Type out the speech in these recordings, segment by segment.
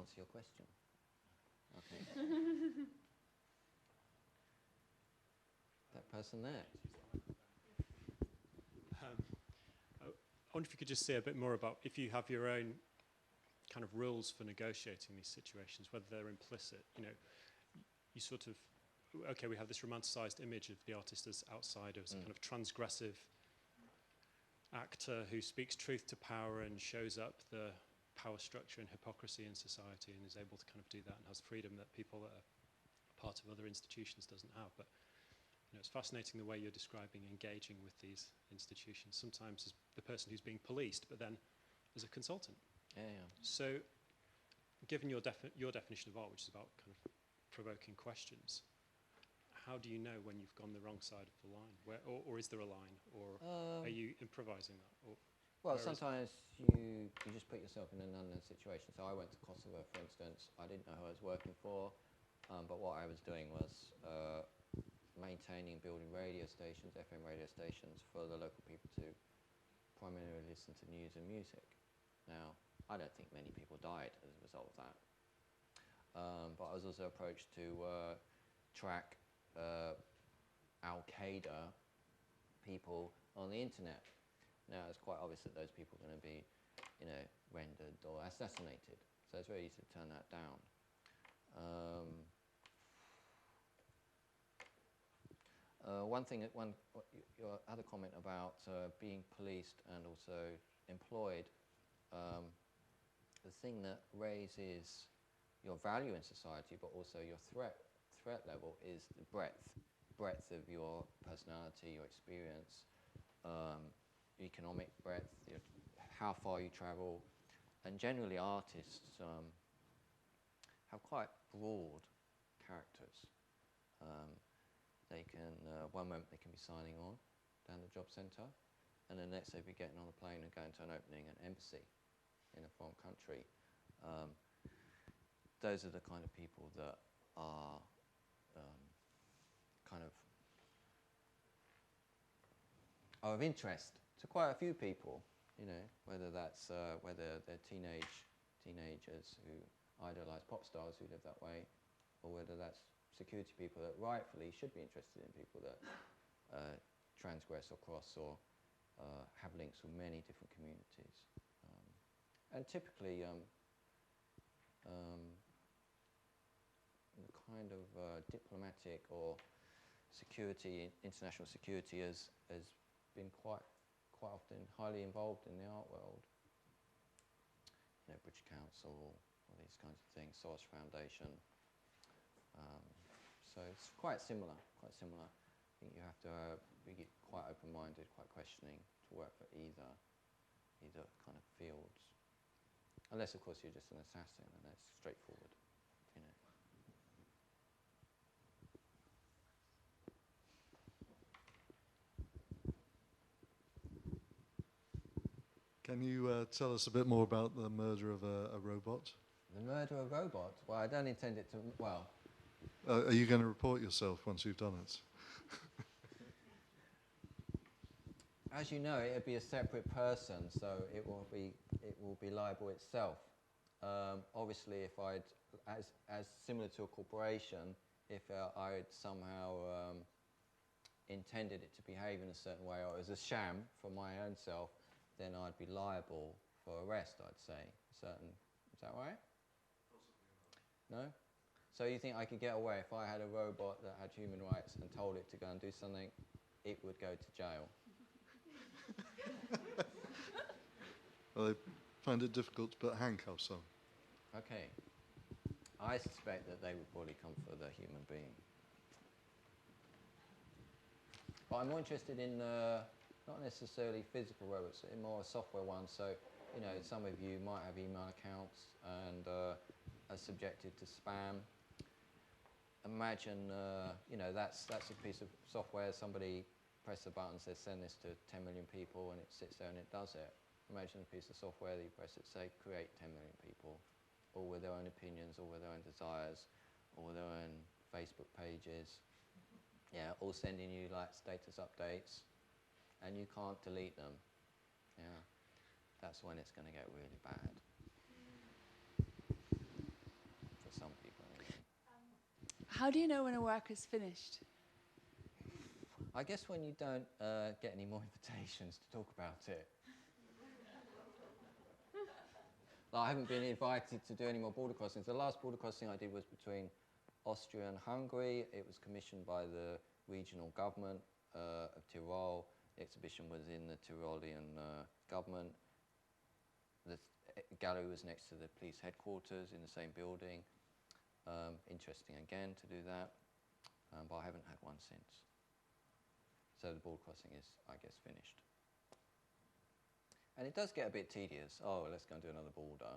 answer your question. Okay. That person there. I wonder if you could just say a bit more about if you have your own kind of rules for negotiating these situations, whether they're implicit. You know, you sort of, okay, we have this romanticized image of the artist as outsider, as a kind of transgressive actor who speaks truth to power and shows up the power structure and hypocrisy in society and is able to kind of do that and has freedom that people that are part of other institutions doesn't have. But you know, it's fascinating the way you're describing engaging with these institutions, sometimes as the person who's being policed, but then as a consultant. Yeah. So, given your definition of art, which is about kind of provoking questions, how do you know when you've gone the wrong side of the line? Or is there a line? Or are you improvising that? Or well, sometimes you just put yourself in an unknown situation. So I went to Kosovo, for instance. I didn't know who I was working for, but what I was doing was maintaining, building radio stations, FM radio stations for the local people to primarily listen to news and music. Now, I don't think many people died as a result of that. But I was also approached to track Al-Qaeda people on the internet. Now, it's quite obvious that those people are going to be, you know, rendered or assassinated. So it's very easy to turn that down. Your other comment about being policed and also employed, the thing that raises your value in society, but also your threat level, is the breadth of your personality, your experience, economic breadth, how far you travel, and generally artists have quite broad characters. They can, one moment they can be signing on down the job centre, and the next they'll be getting on a plane and going to an opening at an embassy in a foreign country. Those are the kind of people that are of interest to quite a few people. You know, whether that's whether they're teenagers who idolise pop stars who live that way, or whether that's security people that rightfully should be interested in people that transgress or cross or have links with many different communities. And typically, the kind of diplomatic or security, international security, has been quite often highly involved in the art world. You know, British Council, all these kinds of things, Soros Foundation. So it's quite similar. I think you have to be quite open-minded, quite questioning to work for either kind of fields. Unless, of course, you're just an assassin, and that's straightforward, you know. Can you tell us a bit more about the murder of a robot? The murder of a robot? Well, I don't intend it to, well... Are you going to report yourself once you've done it? As you know, it'll be a separate person, so it will be liable itself. Obviously, if as similar to a corporation, if I'd somehow intended it to behave in a certain way, or it was a sham for my own self, then I'd be liable for arrest, I'd say. Is that right? Possibly not. No? So you think I could get away if I had a robot that had human rights and told it to go and do something, it would go to jail? Well, they find it difficult to put handcuffs on. Okay. I suspect that they would probably come for the human being. But I'm more interested in not necessarily physical robots, in more software ones. So, you know, some of you might have email accounts and are subjected to spam. Imagine, you know, that's a piece of software. Somebody presses a button, says send this to 10 million people, and it sits there and it does it. Imagine a piece of software that you press it, say create 10 million people, all with their own opinions, all with their own desires, all with their own Facebook pages. Yeah, all sending you like status updates, and you can't delete them. Yeah, that's when it's going to get really bad. How do you know when a work is finished? I guess when you don't get any more invitations to talk about it. Like, I haven't been invited to do any more border crossings. The last border crossing I did was between Austria and Hungary. It was commissioned by the regional government of Tyrol. The exhibition was in the Tyrolean government. The gallery was next to the police headquarters in the same building. Interesting again to do that, but I haven't had one since. So the border crossing is, I guess, finished. And it does get a bit tedious. Oh, let's go and do another border.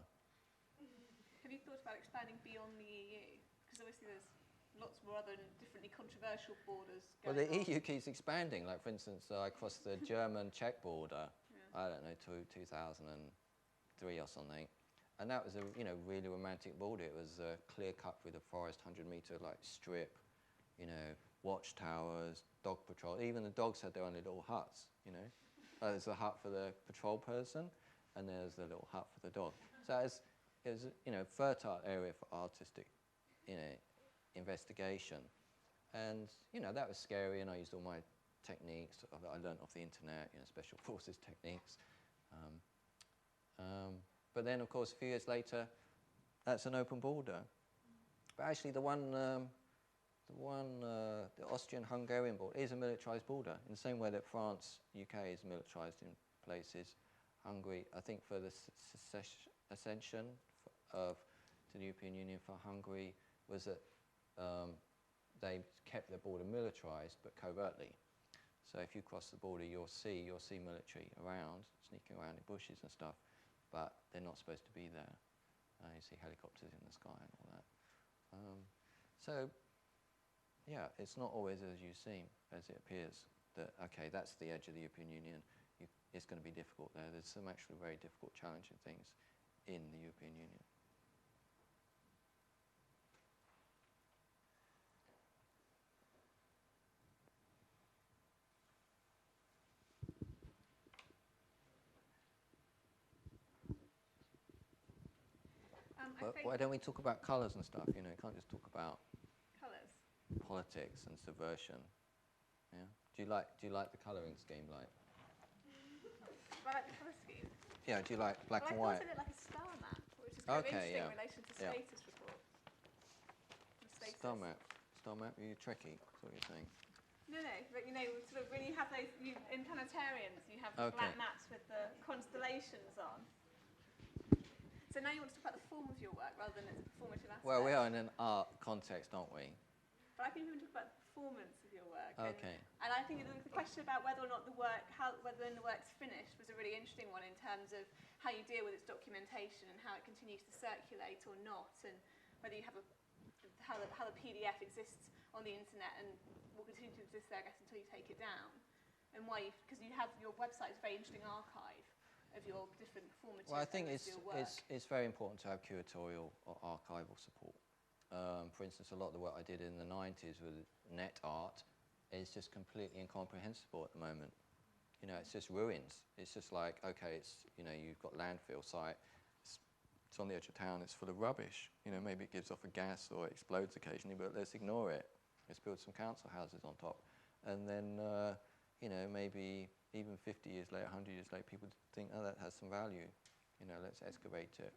Have you thought about expanding beyond the EU? Because obviously there's lots more other differently controversial borders Well, going the on. EU keeps expanding. Like, for instance, I crossed the German-Czech border, I don't know, 2003 or something. And that was a really romantic border. It was clear cut with a forest, 100-meter like strip, watchtowers, dog patrol. Even the dogs had their own little huts. There's a hut for the patrol person, and there's a little hut for the dog. So it was a fertile area for artistic, investigation. And that was scary. And I used all my techniques that I learned off the internet, special forces techniques. But then, of course, a few years later, that's an open border. But actually, the Austrian-Hungarian border is a militarized border, in the same way that France, UK is militarized in places. Hungary, I think for the accession to the European Union for Hungary was that they kept their border militarized, but covertly. So if you cross the border, you'll see military around, sneaking around in bushes and stuff, but they're not supposed to be there. You see helicopters in the sky and all that. So, yeah, it's not always as you seem, as it appears, that, okay, that's the edge of the European Union. It's going to be difficult there. There's some actually very difficult, challenging things in the European Union. Why don't we talk about colours and stuff? You can't just talk about Colours. politics and subversion. Yeah. Do you like the colouring scheme, like? I like the colour scheme. Yeah. Do you like black and Well, I white? thought it looked like a star map, which is kind of interesting in relation to Yeah. status report. Star map. Star map. Are you Trekkie? That's what you're saying. No, but sort of when you have those in planetariums, you have the black maps with the constellations on. So now you want to talk about the form of your work rather than its performative aspect. Well, we are in an art context, aren't we? But I think we can talk about the performance of your work. Okay. And I think the question about whether or not whether the work's finished was a really interesting one in terms of how you deal with its documentation and how it continues to circulate or not, and whether you have how the PDF exists on the internet and will continue to exist there, I guess, until you take it down, and why, because you have your website is a very interesting archive of your different performative. Well, I think elements of your work. it's very important to have curatorial or archival support. For instance, a lot of the work I did in the 90s with net art is just completely incomprehensible at the moment. It's just ruins. It's just like, okay, you've got landfill site. It's on the edge of town. It's full of rubbish. Maybe it gives off a gas or it explodes occasionally, but let's ignore it. Let's build some council houses on top. And then, maybe even 50 years later, 100 years later, people think, oh, that has some value. Let's excavate it,